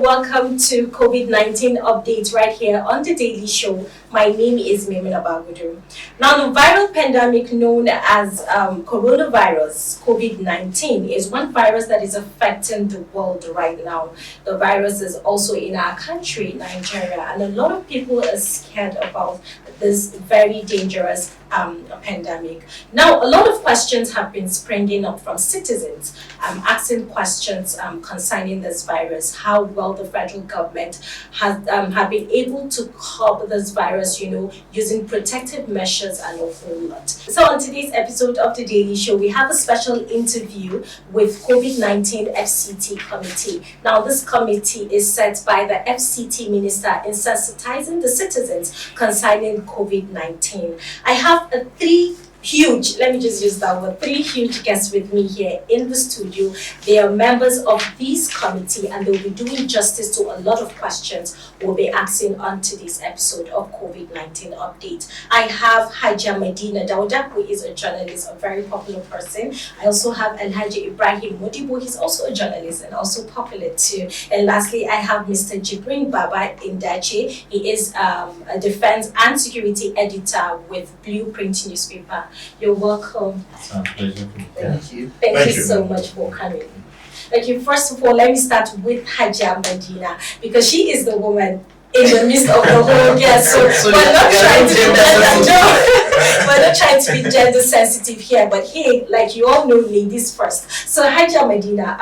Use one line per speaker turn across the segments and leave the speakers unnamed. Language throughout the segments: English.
welcome to COVID-19 updates right here on The Daily Show. My name is Mimina Bagudu. Now, the viral pandemic known as coronavirus, COVID-19, is one virus that is affecting the world right now. The virus is also in our country, Nigeria, and a lot of people are scared about this very dangerous pandemic. Now, a lot of questions have been springing up from citizens asking questions concerning this virus, how well the federal government has have been able to curb this virus, using protective measures and a whole lot. So on today's episode of The Daily Show, we have a special interview with COVID-19 FCT committee. Now, this committee is set by the FCT minister in sensitizing the citizens concerning COVID-19. I have three huge guests with me here in the studio. They are members of this committee and they'll be doing justice to a lot of questions we'll be asking on today's episode of COVID-19 update. I have Haja Medina Dauda, who is a journalist, a very popular person. I also have Alhaji Ibrahim Modibo, he's also a journalist and also popular too. And lastly, I have Mr. Jibrin Baba Indache. He is a defense and security editor with Blueprint newspaper. You're welcome.
It's a pleasure.
Thank you. Thank you so much for coming. Thank you. First of all, let me start with Haja Medina because she is the woman in the midst of the whole guest. So we're not trying to be gender sensitive here, but hey, like you all know, ladies first. So Haja Medina,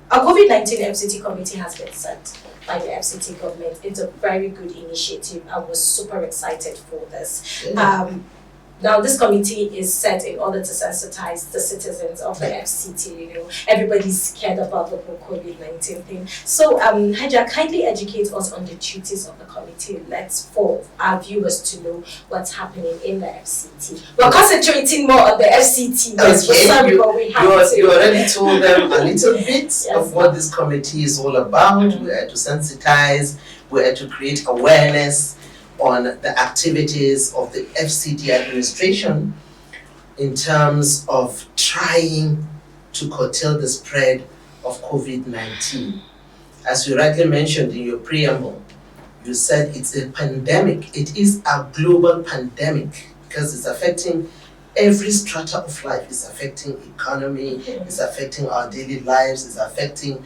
a COVID-19 FCT committee has been set by the FCT government. It's a very good initiative. I was super excited for this. Now, this committee is set in order to sensitize the citizens of the FCT. Everybody's scared about the whole COVID-19 thing. So, Haja, kindly educate us on the duties of the committee. For our viewers to know what's happening in the FCT. We're concentrating more on the FCT.
Okay, you already told them a little bit of what this committee is all about. We are to sensitize, we are to create awareness on the activities of the FCT administration in terms of trying to curtail the spread of COVID-19. As you rightly mentioned in your preamble, you said it's a pandemic. It is a global pandemic because it's affecting every strata of life. It's affecting economy, it's affecting our daily lives, it's affecting,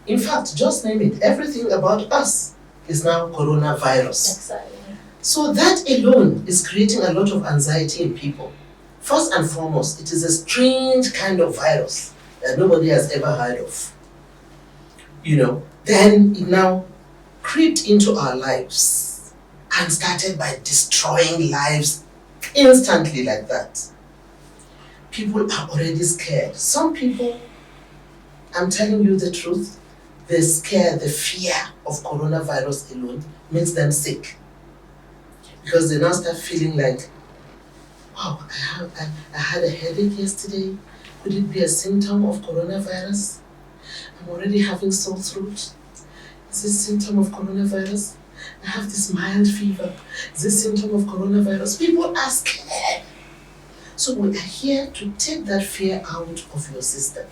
in fact, just name it, everything about us is now coronavirus.
Exactly.
So that alone is creating a lot of anxiety in people. First and foremost, it is a strange kind of virus that nobody has ever heard of. Then it now crept into our lives and started by destroying lives instantly like that. People are already scared. Some people, I'm telling you the truth, the fear of coronavirus alone makes them sick. Because they now start feeling like, wow, I had a headache yesterday. Could it be a symptom of coronavirus? I'm already having sore throat. Is this a symptom of coronavirus? I have this mild fever. Is this a symptom of coronavirus? People are scared. So we are here to take that fear out of your system.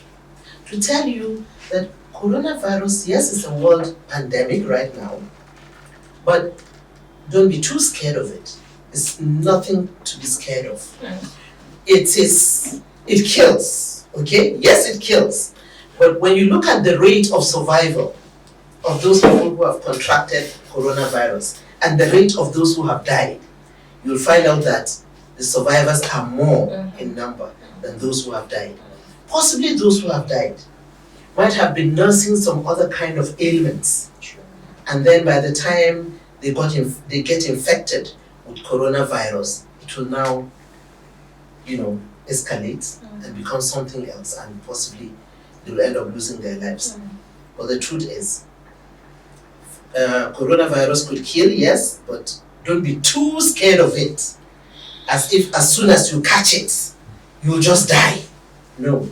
To tell you that coronavirus, yes, it's a world pandemic right now, but don't be too scared of it. It's nothing to be scared of. It kills, okay? Yes, it kills. But when you look at the rate of survival of those people who have contracted coronavirus and the rate of those who have died, you'll find out that the survivors are more in number than those who have died. Possibly those who have died might have been nursing some other kind of ailments. And then by the time they get infected with coronavirus, it will now, escalate and become something else, and possibly they will end up losing their lives. But the truth is, coronavirus could kill, yes, but don't be too scared of it. As if as soon as you catch it, you'll just die. No.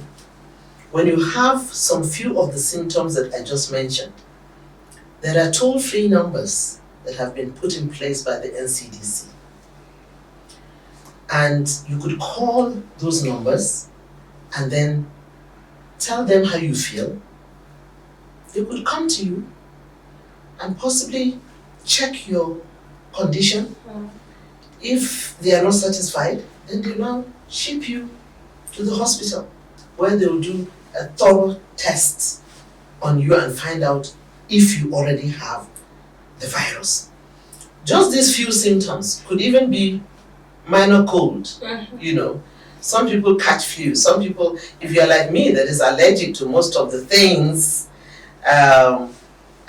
When you have some few of the symptoms that I just mentioned, there are toll-free numbers that have been put in place by the NCDC. And you could call those numbers and then tell them how you feel. They could come to you and possibly check your condition. If they are not satisfied, then they now ship you to the hospital where they will do a thorough test on you and find out if you already have the virus. Just these few symptoms could even be minor cold, you know. Some people catch flu. Some people, if you're like me, that is allergic to most of the things, I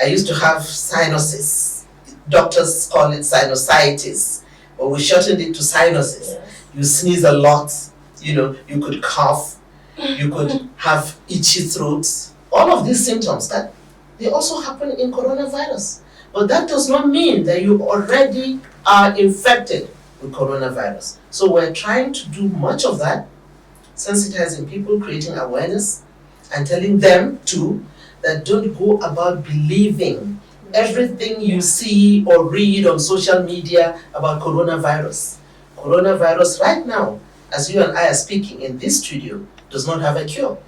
used to have sinuses. Doctors call it sinusitis, but we shortened it to sinuses.
Yes.
You sneeze a lot, you know, you could cough, you could have itchy throats. All of these symptoms, that they also happen in coronavirus. But that does not mean that you already are infected with coronavirus. So we're trying to do much of that, sensitizing people, creating awareness, and telling them too that don't go about believing everything you see or read on social media about coronavirus. Coronavirus right now, as you and I are speaking in this studio, does not have a cure.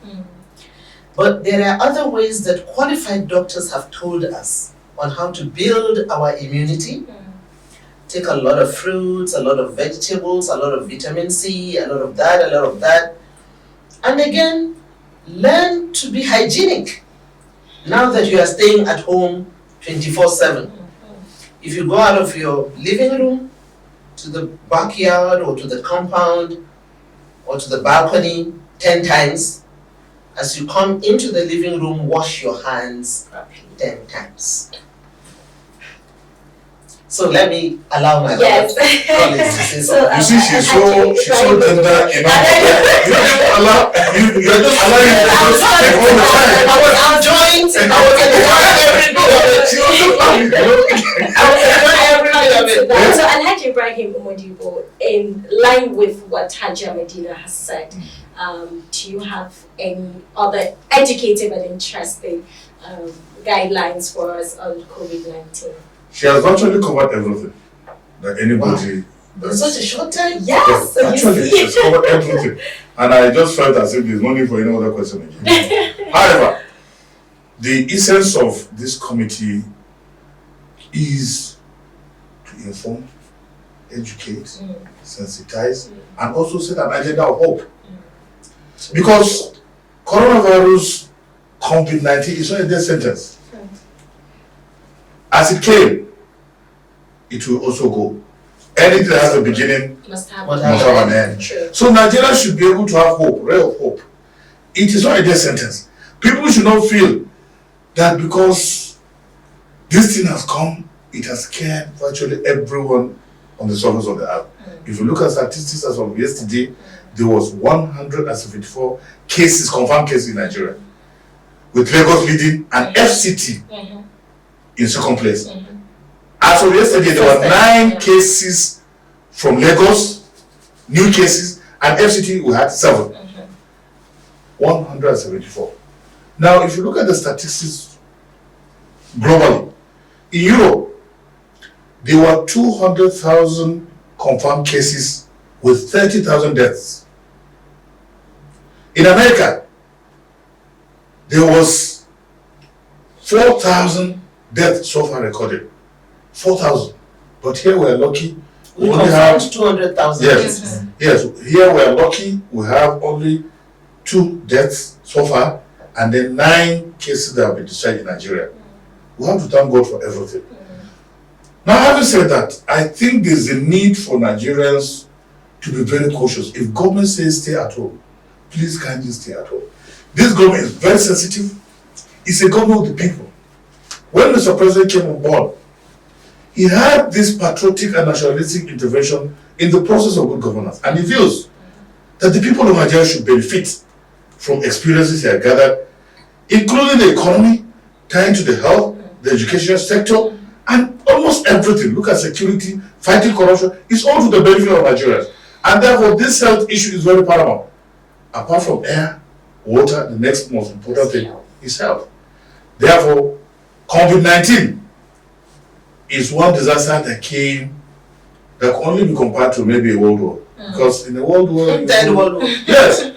But there are other ways that qualified doctors have told us on how to build our immunity. Take a lot of fruits, a lot of vegetables, a lot of vitamin C, a lot of that. And again, learn to be hygienic. Now that you are staying at home 24/7. If you go out of your living room to the backyard or to the compound or to the balcony 10 times, as you come into the living room, wash your hands 10 times. So let me allow my colleagues to say something.
You see, she's so tender enough. You're just allowing her to take all the time.
I was enjoying every bit of it.
She was just laughing, you know.
I was enjoying every bit of it.
So Alhaji Ibrahim Umodibo, in line with what Haja Medina has said, do you have any other educative and interesting guidelines for us on COVID-19?
She has virtually covered everything that anybody
In
does.
such a short time?
Yes, so
Actually, she's covered everything. And I just felt as if there's no need for any other question again. However, the essence of this committee is to inform, educate, sensitize, and also set an agenda of hope. Because coronavirus, COVID-19 is not a death sentence. As it came, it will also go. Anything that has a beginning
must have
an end.
True.
So Nigeria should be able to have hope, real hope. It is not a death sentence. People should not feel that because this thing has come, it has scared virtually everyone on the surface of the earth. If you look at statistics as of yesterday, there was 174 cases, confirmed cases in Nigeria, with Lagos leading and FCT in second place. As of yesterday, there were 9 cases from Lagos, new cases, and FCT we had 7. 174. Now, if you look at the statistics globally, in Europe, there were 200,000 confirmed cases with 30,000 deaths. In America, there was 4,000 deaths so far recorded. 4,000. But here we are lucky.
We
only have
confirmed 200,000
yes,
cases.
yes. Here we are lucky. We have only 2 deaths so far, and then 9 cases that have been discharged in Nigeria. We have to thank God for everything. Now, having said that, I think there's a need for Nigerians to be very cautious. If government says stay at home, please kindly stay at home. This government is very sensitive. It's a government of the people. When Mr. President came on board, he had this patriotic and nationalistic intervention in the process of good governance. And he feels that the people of Nigeria should benefit from experiences he had gathered, including the economy, tying to the health, the education sector, and almost everything. Look at security, fighting corruption. It's all to the benefit of Nigerians. And therefore, this health issue is very paramount. Apart from air, water, the next most important thing is health. Therefore, COVID-19 is one disaster that came that can only be compared to maybe a world war. Because in a world war, yes,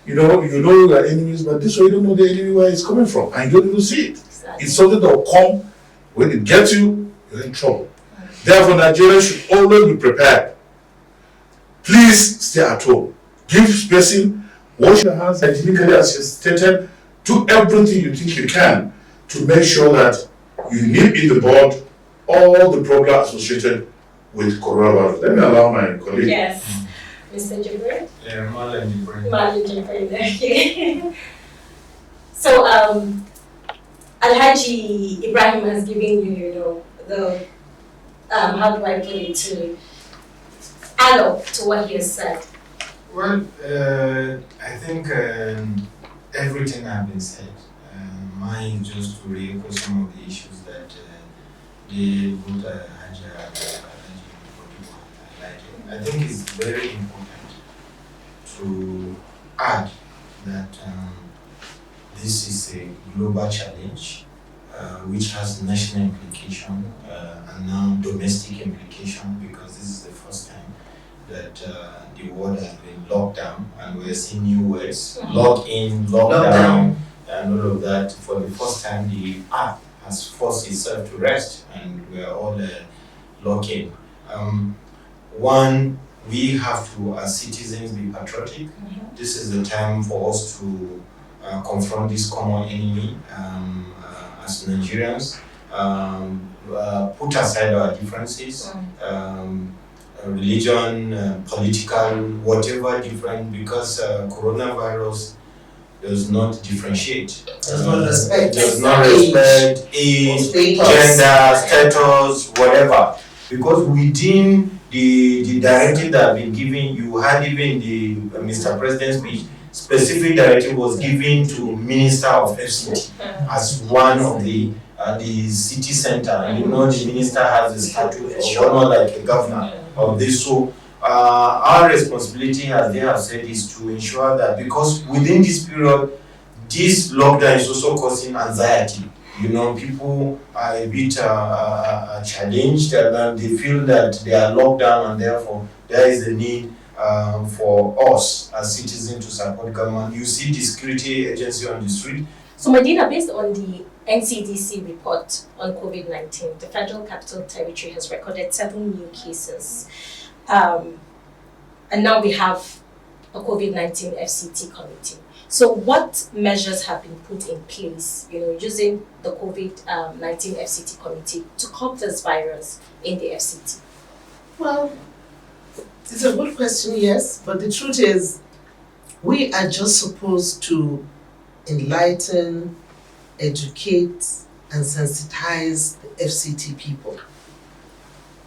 you know your enemies, but this way you don't know the enemy where it's coming from, and you don't even see it.
Exactly.
It's something that will come When it gets you, you're in trouble. Therefore, Nigerians should always be prepared. Please stay at home. Give spacing, wash your hands hygienically as you stated. Do everything you think you can to make sure that you nip in the bud all the problems associated with coronavirus. Let me allow my colleague.
Yes. Mr. Jibril?
Yeah, Marlon Jibril.
Marlon Jibril, okay. So, Alhaji Ibrahim has given you, the, how do I put it, to add up to what he has said.
Well, I think everything has been said. Mine is just to re-echo some of the issues that they both Haja highlighted. I think it's very important to add that this is a global challenge which has national implication and now domestic implication, because this is the first time that the world has been locked down and we're seeing new words, lock in, lockdown, and all of that. For the first time, the earth has forced itself to rest and we're all locked in. One, we have to, as citizens, be patriotic. This is the time for us to confront this common enemy as Nigerians. Put aside our differences, religion, political, whatever different, because coronavirus does not differentiate.
Does not respect.
Does not respect age, gender, status, whatever. Because within the directive that have been given, you had even the Mr. President's speech, specific directive was given to Minister of FCT as one of the city center. And the minister has the status of one like a governor of this. So our responsibility, as they have said, is to ensure that, because within this period, this lockdown is also causing anxiety. People are a bit challenged and they feel that they are locked down, and therefore there is a need for us as citizens to support government. You see the security agency on the street.
So Medina, based on the NCDC report on COVID-19, the Federal Capital Territory has recorded 7 new cases. And now we have a COVID-19 FCT committee. So what measures have been put in place, using the COVID-19 FCT committee to curb this virus in the FCT?
Well, it's a good question, yes, but the truth is, we are just supposed to enlighten, educate, and sensitize the FCT people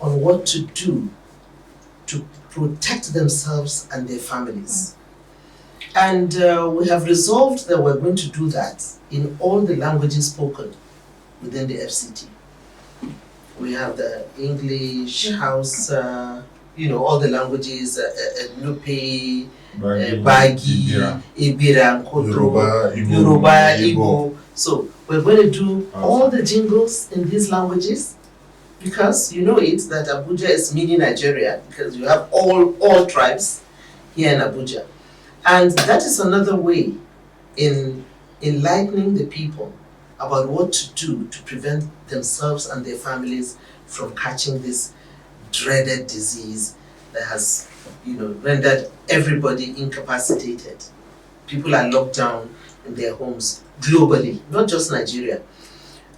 on what to do to protect themselves and their families. And we have resolved that we're going to do that in all the languages spoken within the FCT. We have the English, Hausa, all the languages, Nupe, Bagi, Ibira, Koto, Yoruba, Igbo. So we're going to do all the jingles in these languages, because that Abuja is mini Nigeria, because you have all tribes here in Abuja. And that is another way in enlightening the people about what to do to prevent themselves and their families from catching this dreaded disease that has, rendered everybody incapacitated. People are locked down in their homes globally, not just Nigeria.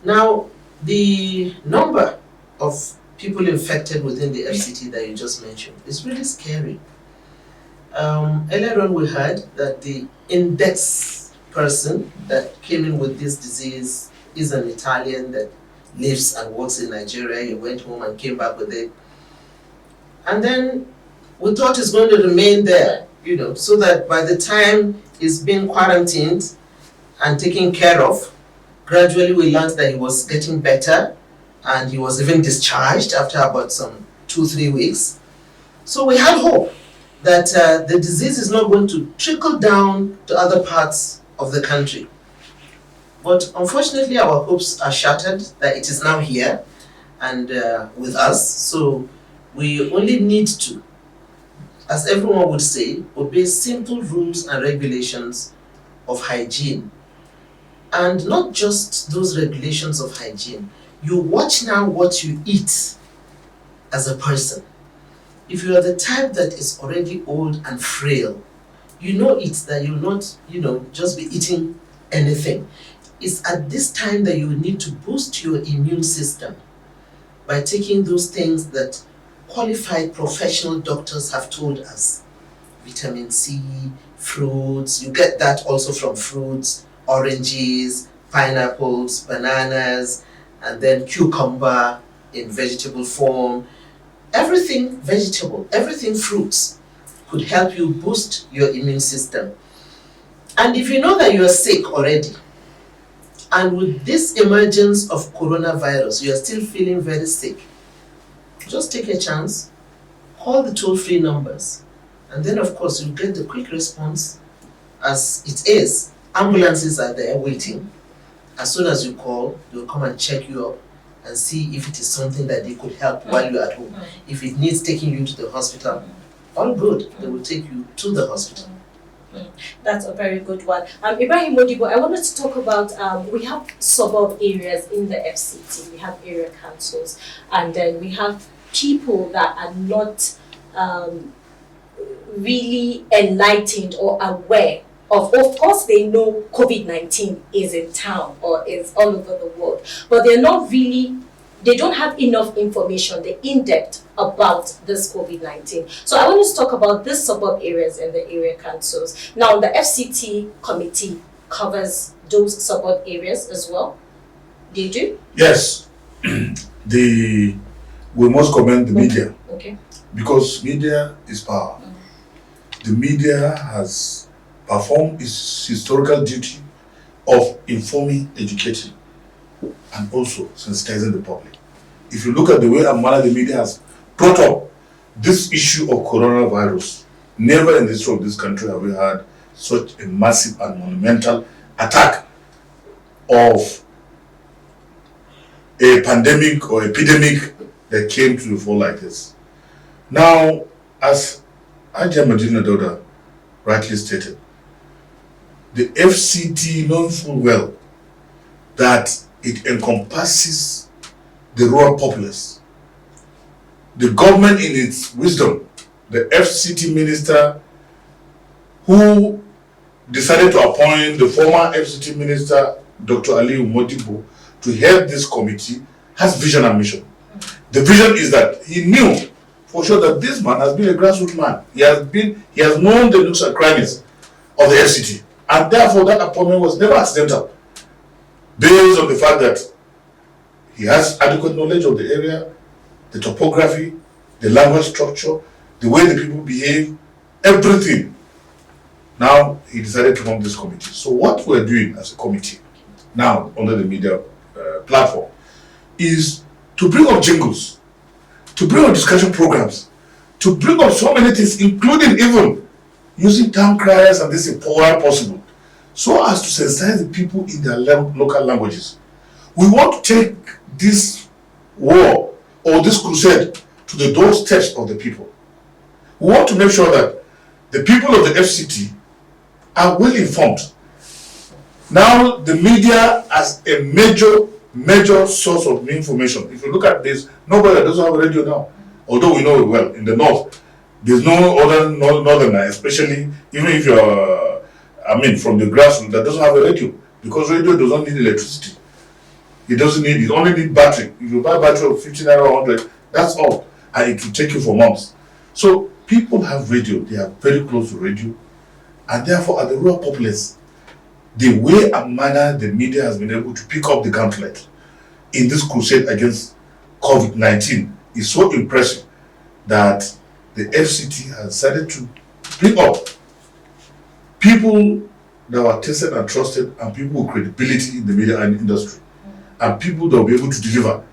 Now, the number of people infected within the FCT that you just mentioned is really scary. Earlier on, we heard that the index person that came in with this disease is an Italian that lives and works in Nigeria. He went home and came back with it. And then we thought it's going to remain there, so that by the time he's being quarantined and taken care of, gradually we learned that he was getting better and he was even discharged after about some 2-3 weeks. So we had hope that the disease is not going to trickle down to other parts of the country. But unfortunately, our hopes are shattered that it is now here and with us. So we only need to, as everyone would say, obey simple rules and regulations of hygiene. And not just those regulations of hygiene. You watch now what you eat as a person. If you are the type that is already old and frail, you know it that you'll not, just be eating anything. It's at this time that you need to boost your immune system by taking those things that qualified professional doctors have told us. Vitamin C, fruits, you get that also from fruits, oranges, pineapples, bananas, and then cucumber in vegetable form. Everything vegetable, everything fruits could help you boost your immune system. And if you know that you are sick already, and with this emergence of coronavirus, you are still feeling very sick, just take a chance, call the toll-free numbers, and then of course you get the quick response as it is. Ambulances are there waiting. As soon as you call, they'll come and check you up and see if it is something that they could help while you're at home. If it needs taking you to the hospital, all good, they will take you to the hospital.
That's a very good one. Ibrahim Modibo, I wanted to talk about, we have suburb areas in the FCT, we have area councils, and then we have people that are not really enlightened or aware of course they know COVID-19 is in town or is all over the world, but they don't have enough information, the in-depth about this COVID-19. So I want to talk about these suburb areas and the area councils. Now the FCT committee covers those suburb areas as well. Do you do?
Yes. We must commend the media.
Okay.
Because media is power. The media has performed its historical duty of informing, educating, and also sensitizing the public. If you look at the way and manner the media has brought up this issue of coronavirus, never in the history of this country have we had such a massive and monumental attack of a pandemic or epidemic that came to the fore like this. Now, as Ajay Medina Dauda rightly stated, the FCT knows full well that it encompasses the rural populace. The government in its wisdom, the FCT minister who decided to appoint the former FCT minister, Dr. Ali Modibo, to head this committee, has vision and mission. The vision is that he knew for sure that this man has been a grassroots man. He has known the nooks and crannies of the FCT. And therefore that appointment was never accidental, based on the fact that he has adequate knowledge of the area, the topography, the language structure, the way the people behave, everything. Now he decided to form this committee. So what we're doing as a committee now under the media platform is to bring up jingles, to bring up discussion programs, to bring up so many things, including even using town criers and this is where possible, so as to sensitize the people in their local languages. We want to take this war or this crusade to the doorsteps of the people. We want to make sure that the people of the FCT are well informed. Now the media as a major source of information. If you look at this, nobody doesn't have a radio now. Although we know it well, in the north, there's no other northerner, especially even if you're from the grassroots, that doesn't have a radio, because radio doesn't need electricity. It only need battery. If you buy a battery of 50 naira or 100, that's all, and it will take you for months. So people have radio, they are very close to radio, and therefore at the rural populace, the way and manner the media has been able to pick up the gauntlet in this crusade against COVID-19 is so impressive that the FCT has decided to bring up people that were tested and trusted, and people with credibility in the media and industry, and people that will be able to deliver,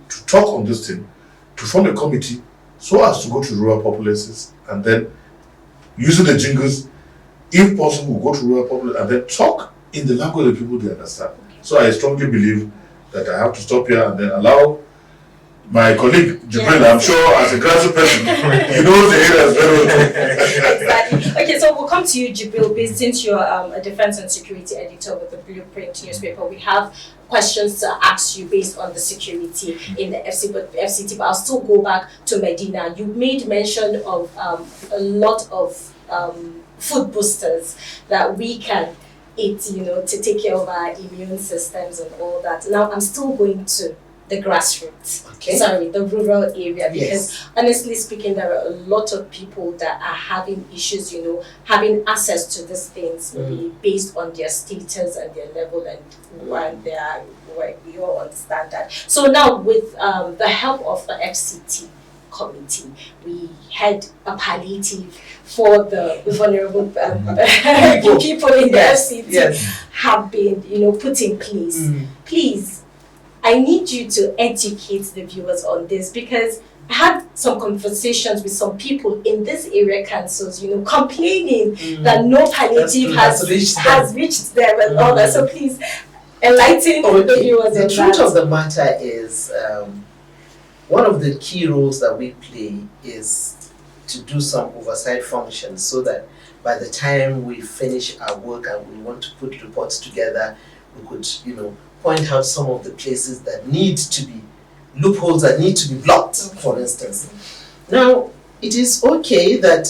to talk on this thing, to form a committee so as to go to rural populaces and then using the jingles, if possible, go to rural populaces and then talk in the language of people they understand. So I strongly believe that I have to stop here and then allow my colleague Jibril, I'm sure as a grassroots person, he knows the areas very well.
Exactly. Okay, so we'll come to you, Jibril, since you're a defense and security editor with the Blueprint newspaper. We have questions to ask you based on the security in the FCT, but I'll still go back to Medina. You made mention of a lot of food boosters that we can eat, to take care of our immune systems and all that. Now, I'm still going to the grassroots.
Okay.
Sorry, the rural area, because
Yes.
honestly speaking, there are a lot of people that are having issues, having access to these things, maybe based on their status and their level and when they are, where we all understand that. So now, with the help of the FCT committee, we had a palliative for the vulnerable people in the FCT
Yes.
have been, put in place. Please, I need you to educate the viewers on this, because I had some conversations with some people in this area councils, complaining that no palliative has reached them and all that. So please enlighten the viewers
The
on
truth
that.
of the matter is, one of the key roles that we play is to do some oversight functions, so that by the time we finish our work and we want to put reports together, we could, point out some of the places that need to be, loopholes that need to be blocked, for instance. Now, it is okay that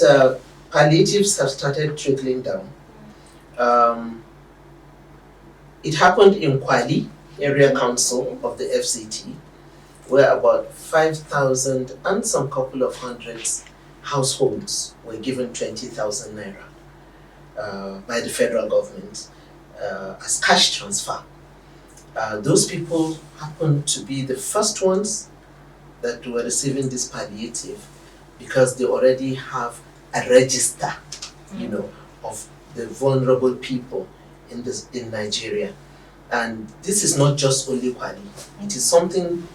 palliatives have started trickling down. It happened in Kwali Area Council of the FCT, where about 5,000 and some couple of hundreds households were given 20,000 naira by the federal government as cash transfer. Those people happened to be the first ones that were receiving this palliative, because they already have a register, of the vulnerable people in Nigeria. And this is not just only Kwali. It is something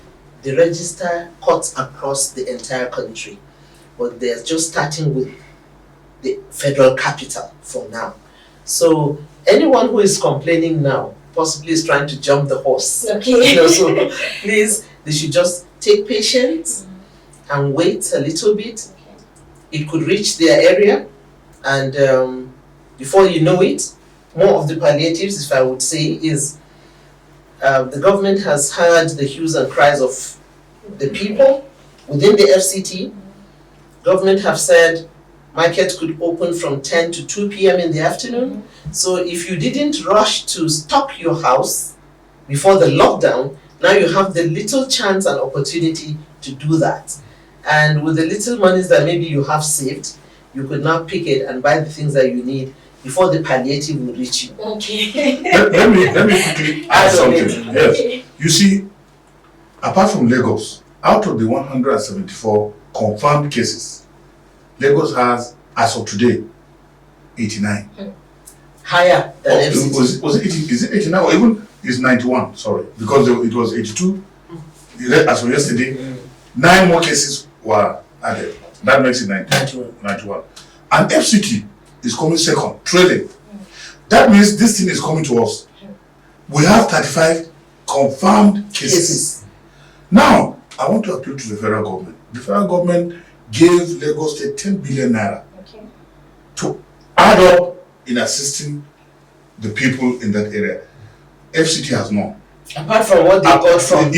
the register cuts across the entire country, but they're just starting with the federal capital for now. So anyone who is complaining now possibly is trying to jump the horse.
Okay.
So please, they should just take patience and wait a little bit. It could reach their area, and before you know it, more of the palliatives, if I would say, is the government has heard the hues and cries of the people within the FCT. Government have said market could open from 10 to 2 p.m. in the afternoon. So if you didn't rush to stock your house before the lockdown, now you have the little chance and opportunity to do that. And with the little monies that maybe you have saved, you could now pick it and buy the things that you need before the palliative will reach you.
Okay.
Let me quickly add something. Yes. You see, apart from Lagos, out of the 174 confirmed cases, Lagos has, as of today, 89.
Higher than FCT.
Was it 80, is it 89 or even is 91? Sorry, because it was 82 as of yesterday. 9 more cases were added. That makes it 91. And FCT is coming second, trailing. That means this thing is coming to us. We have 35 confirmed cases. Now, I want to appeal to the federal government. The federal government gave Lagos State 10 billion naira to add up in assisting the people in that area. FCT has none.
Apart from what they got from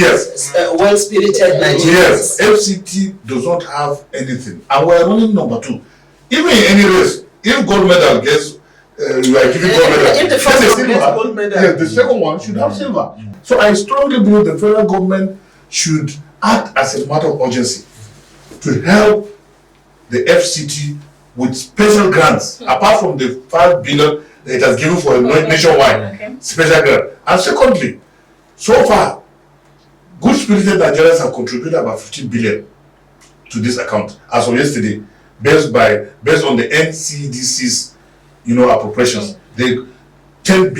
well-spirited Nigerians.
Yes, FCT does not have anything. And we are running number 2. Even in any race, if gold medal gets, you are giving gold medal.
If the first one gets gold medal.
Yes, the second one should have silver. So I strongly believe the federal government should act as a matter of urgency to help the FCT with special grants, apart from the 5 billion that it has given for a nationwide special grant. And secondly, so far, good-spirited Nigerians have contributed about 15 billion to this account as of yesterday, based on the NCDC's, appropriations. The 15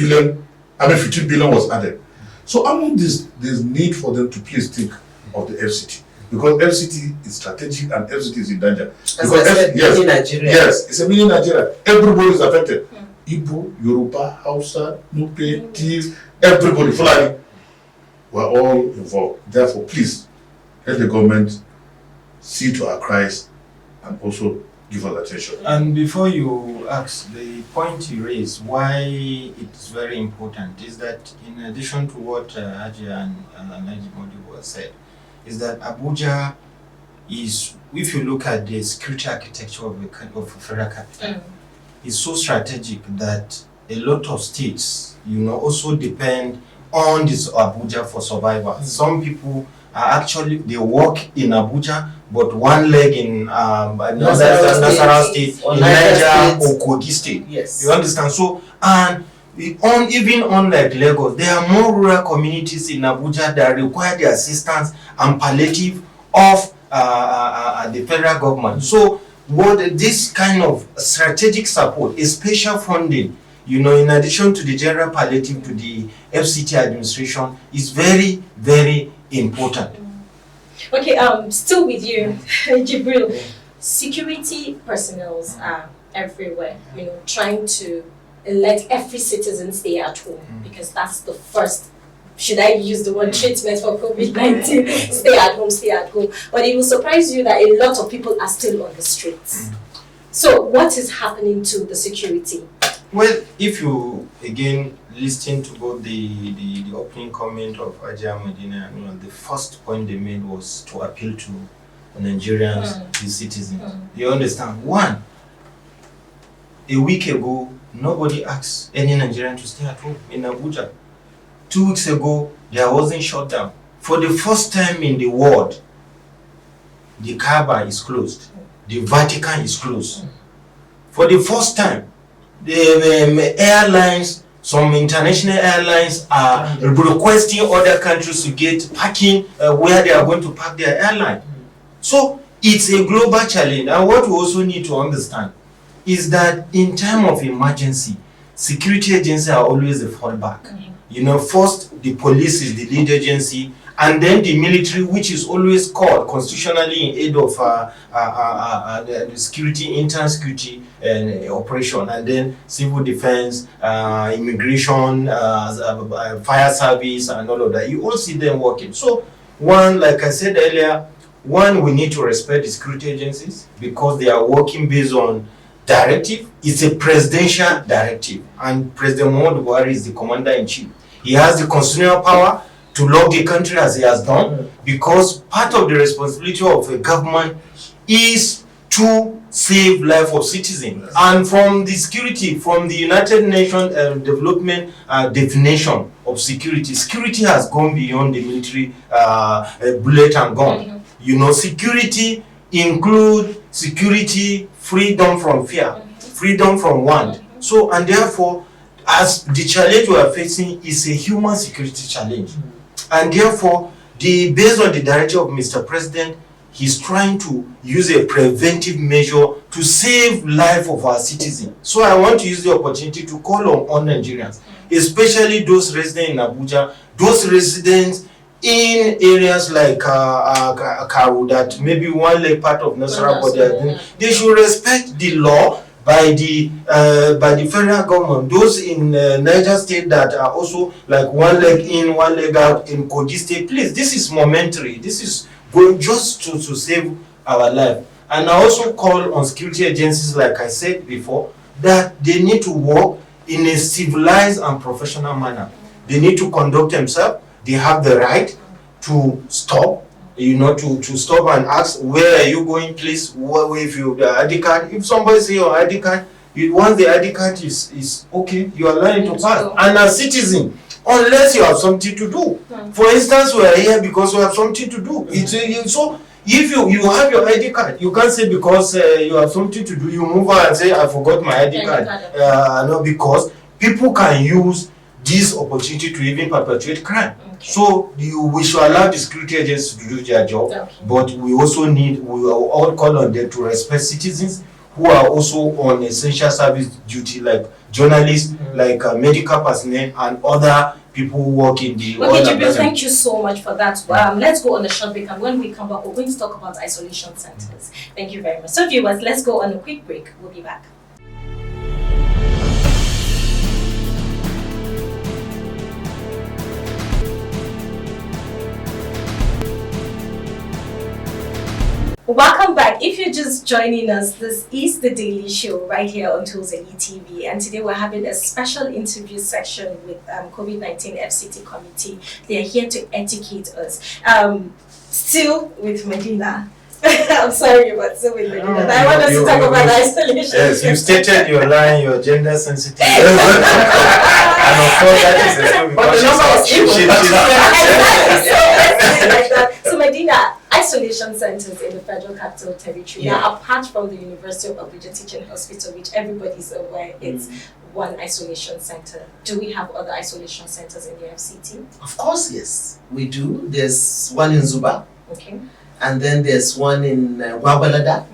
billion was added. So among this, there's need for them to please think of the FCT, because FCT is strategic and FCT is in danger.
As I said, mini Nigeria.
Yes, it's a mini Nigeria. Everybody is affected. Igbo, Yoruba, Hausa, Nupe, Tiv, everybody, Fulani. We're all involved. Therefore, please, let the government see to our cries and also give us attention.
And before you ask, the point you raised, why it's very important, is that in addition to what Haji and Alhaji Modi was said, is that Abuja is, if you look at the security architecture of a federal capital, is so strategic that a lot of states, also depend on this Abuja for survival. Some people are actually, they work in Abuja, but one leg in Nasarawa State, in Niger or Kogi State.
Yes.
You understand? So, and even unlike Lagos, there are more rural communities in Abuja that require the assistance and palliative of the federal government. So, what this kind of strategic support, a special funding, in addition to the general palliative to the FCT administration, is very, very important.
Okay, still with you, Jibril. Security personnel are everywhere, trying to let every citizen stay at home, because that's the first, should I use the word treatment for COVID-19? Stay at home, stay at home. But it will surprise you that a lot of people are still on the streets. So what is happening to the security?
Well, if you again listen to both the opening comment of Ajay Medina, the first point they made was to appeal to Nigerians, the citizens. You understand? One, a week ago, nobody asked any Nigerian to stay at home in Abuja. 2 weeks ago, there wasn't shutdown. For the first time in the world, the Kaaba is closed. The Vatican is closed. For the first time, the airlines, some international airlines are requesting other countries to get parking where they are going to park their airline. So it's a global challenge. And what we also need to understand is that in time of emergency, security agencies are always a fallback. First the police is the lead agency, and then the military, which is always called constitutionally in aid of the security, internal security operation, and then civil defense, immigration, fire service, and all of that. You all see them working. So one, like I said earlier, we need to respect the security agencies because they are working based on directive. It's a presidential directive, and President Muhammadu Buhari is the commander-in-chief. He has the constitutional power to lock the country as he has done, because part of the responsibility of a government is to save life of citizens. And from the security, from the United Nations Development definition of security, security has gone beyond the military bullet and gun. Security include security, freedom from fear, freedom from want. So, and therefore, as the challenge we are facing is a human security challenge. And therefore, based on the directive of Mr. President, he's trying to use a preventive measure to save life of our citizens. So I want to use the opportunity to call on all Nigerians, especially those residents in Abuja, those residents in areas like Karu, that maybe one leg part of Nasarawa, but they should respect the law by the federal government. Those in Niger State that are also like one leg in, one leg out in Kogi State, please, this is momentary. This is going just to save our life. And I also call on security agencies, like I said before, that they need to work in a civilized and professional manner. They need to conduct themselves. They have the right to stop, to stop and ask, where are you going, please? If you the ID card, if somebody say your ID card, once the ID card is okay, you are learning to pass. And as citizen, unless you have something to do. For instance, we are here because we have something to do. So if you have your ID card, you can't say because you have something to do, you move on and say, I forgot my ID card. No, because people can use this opportunity to even perpetuate crime. So we should allow the security agents to do their job, but we all call on them to respect citizens who are also on essential service duty, like journalists, like medical personnel, and other people who work in the
Okay, Jibril, thank you so much for that. Let's go on a short break, and when we come back, we're going to talk about isolation centers. Thank you very much. So viewers, let's go on a quick break. We'll be back. Welcome back. If you're just joining us, this is the Daily Show right here on Tozali TV, and today we're having a special interview section with COVID-19 FCT committee. They are here to educate us. Still with Medina. I'm sorry, but still with Medina. I want us to talk about isolation.
Yes, you stated your line, your gender sensitive. And of course, that is
So Medina, isolation centers in the Federal Capital Territory.
Yeah.
Now, apart from the University of Abuja Teaching Hospital, which everybody's aware, it's one isolation center. Do we have other isolation centers in the FCT?
Of course, yes, we do. There's one in Zuba,
Okay.
and then there's one in Wabalada.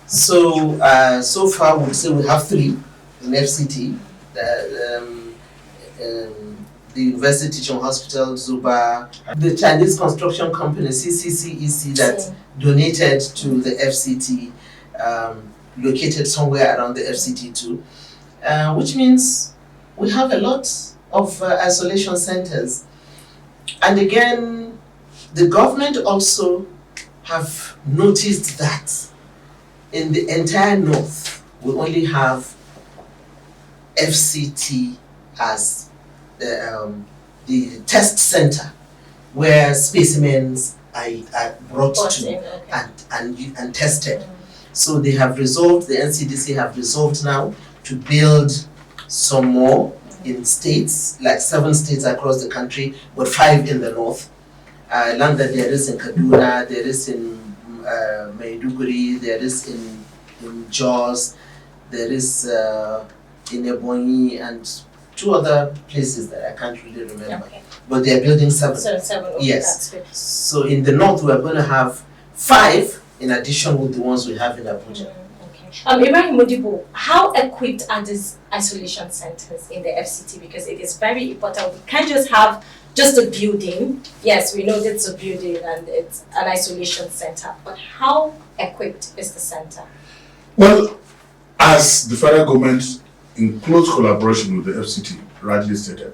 So, so far, we'd say we have 3 in FCT. The University Teaching Hospital, Zuba, the Chinese construction company CCCEC that donated to the FCT, located somewhere around the FCT too, which means we have a lot of isolation centers. And again, the government also have noticed that in the entire north, we only have FCT as the test center where specimens are brought to and tested. So they have resolved, the NCDC have resolved now to build some more in states, like 7 states across the country, but 5 in the north. Land that there is in Kaduna, there is in Maiduguri, there is in Jos, there is in Ebonyi, and 2 other places that I can't really remember.
Okay.
But they are building 7.
So 7. Okay,
Yes.
That's good.
So in the north, we are going to have 5 in addition with the ones we have in Abuja.
Ibrahim Modibo, how equipped are these isolation centers in the FCT? Because it is very important. We can't just have just a building. Yes, we know it's a building and it's an isolation center, but how equipped is the center?
Well, as the federal government, in close collaboration with the FCT, rightly stated,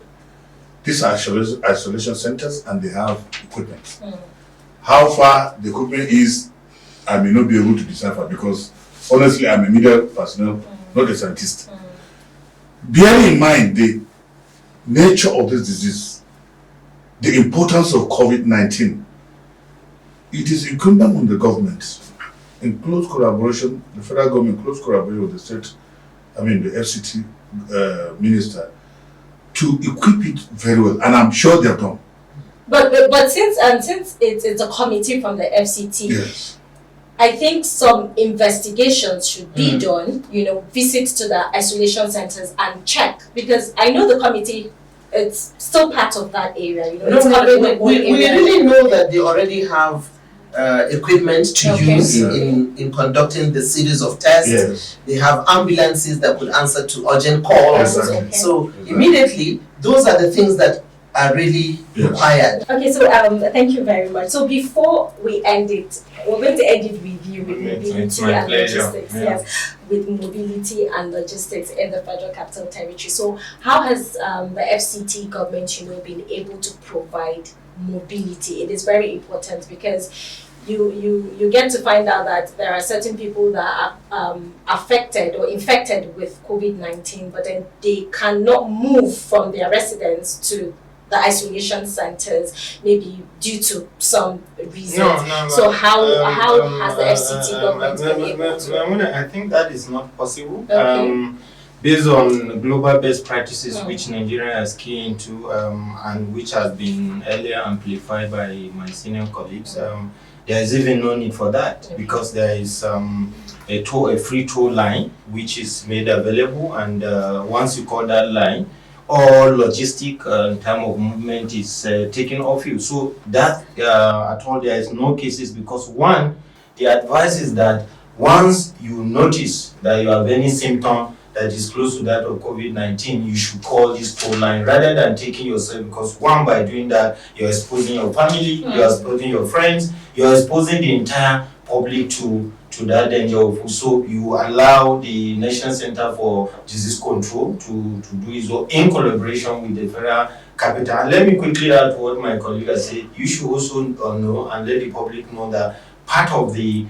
these are isolation centers and they have equipment. How far the equipment is, I may not be able to decipher because honestly, I'm a media personnel, not a scientist. Bearing in mind the nature of this disease, the importance of COVID-19, it is incumbent on the government, in close collaboration, the federal government, in close collaboration with the state, the FCT minister, to equip it very well, and I'm sure they're done.
But since it's a committee from the FCT,
yes,
I think some investigations should be done, visits to the isolation centers and check, because I know the committee, it's still part of that area,
we really know that they already have equipment to use in conducting the series of tests.
yes.
They have ambulances that could answer to urgent calls.
Exactly.
So immediately, those are the things that are really required.
Okay, so thank you very much. So before we end it, we're going to end it with you with mobility and logistics. Yes, with mobility and logistics in the Federal Capital Territory. So how has the FCT government, been able to provide mobility? It is very important because you get to find out that there are certain people that are affected or infected with COVID-19, but then they cannot move from their residence to the isolation centers, maybe due to some reasons. So how has the FCT government been able to?
I think that is not possible.
Okay.
Based on global best practices which Nigeria is key into and which has been earlier amplified by my senior colleagues, there is even no need for that because there is a free toll line which is made available, and once you call that line, all logistic time of movement is taken off you. So that at all there is no cases, because one, the advice is that once you notice that you have any symptom that is close to that of COVID-19, you should call this toll line rather than taking yourself, because one, by doing that, you're exposing your family, you're exposing your friends, you're exposing the entire public to that danger of food. So you allow the National Center for Disease Control to do its work in collaboration with the federal capital. And let me quickly add to what my colleague has said. You should also know and let the public know that part of the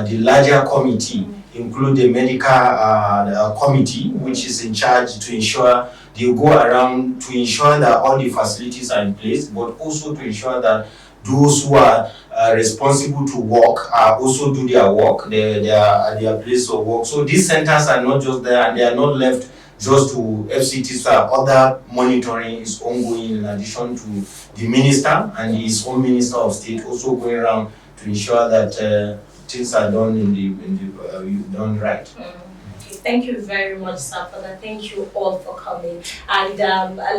the larger committee include the medical committee, which is in charge to ensure they go around to ensure that all the facilities are in place, but also to ensure that those who are responsible to work also do their work, their place of work. So these centers are not just there and they are not left just to FCTs. Other monitoring is ongoing in addition to the minister and his own minister of state also going around to ensure that things are done done right.
Thank you very much, sir, for that. Thank you all for coming. And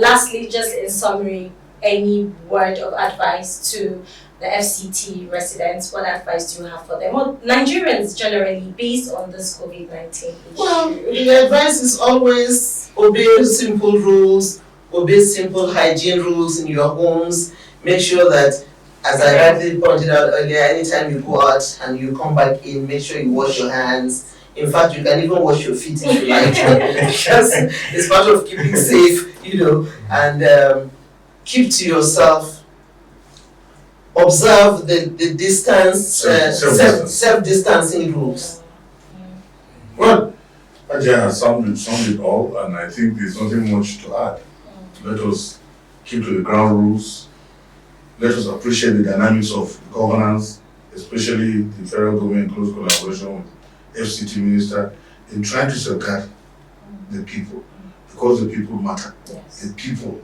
lastly, just in summary, any word of advice to the FCT residents? What advice do you have for them? Or Nigerians generally, based on this COVID-19 issue?
Well, the advice is always obey simple rules, obey simple hygiene rules in your homes. Make sure that, as I rightly pointed out earlier, anytime you go out and you come back in, make sure you wash your hands. In fact, you can even wash your feet if you like, because it's part of keeping safe, and keep to yourself. Observe the distance, self-distancing rules.
Well, Ajay has summed it all, and I think there's nothing much to add. Let us keep to the ground rules. Let us appreciate the dynamics of governance, especially the federal government in close collaboration with FCT minister in trying to safeguard the people, because the people matter.
Yes.
The people,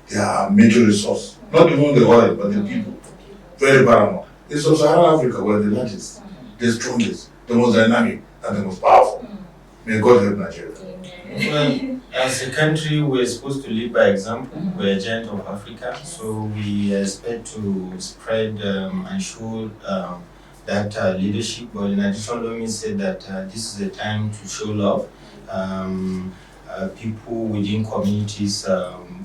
they are a major resource. Not even the oil, but the people. Very paramount. In sub-Saharan Africa, we're the largest, the strongest, the most dynamic, and the most powerful. May God help Nigeria.
Well, as a country, we're supposed to lead by example. We're a giant of Africa, so we expect to spread and show that leadership. But in addition, let me say that this is a time to show love. People within communities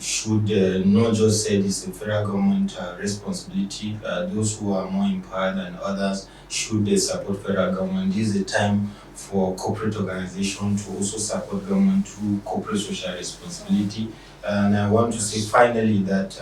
should not just say this is a federal government responsibility. Those who are more empowered than others should support federal government. This is a time for corporate organization to also support government through corporate social responsibility. And I want to say finally that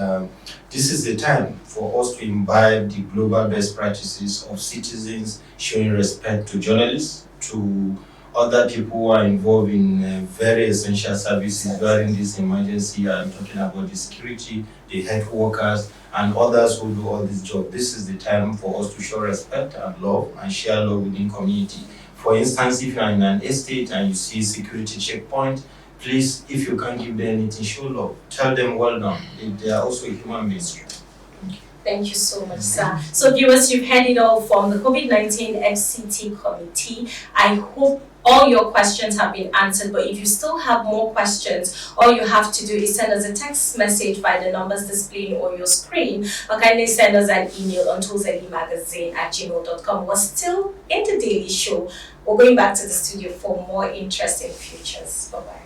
this is the time for us to imbibe the global best practices of citizens showing respect to journalists, to other people who are involved in very essential services during this emergency. I'm talking about the security, the health workers, and others who do all this job. This is the time for us to show respect and love and share love within community. For instance, if you are in an estate and you see security checkpoint, please, if you can't give them anything, show love. Tell them well done. They are also human beings.
Thank you so much, sir. So viewers, you've heard it all from the COVID-19 FCT committee. I hope all your questions have been answered, but if you still have more questions, all you have to do is send us a text message by the numbers displaying on your screen, or kindly send us an email on tozalimagazine@gmail.com. We're still in the Daily Show. We're going back to the studio for more interesting features. Bye-bye.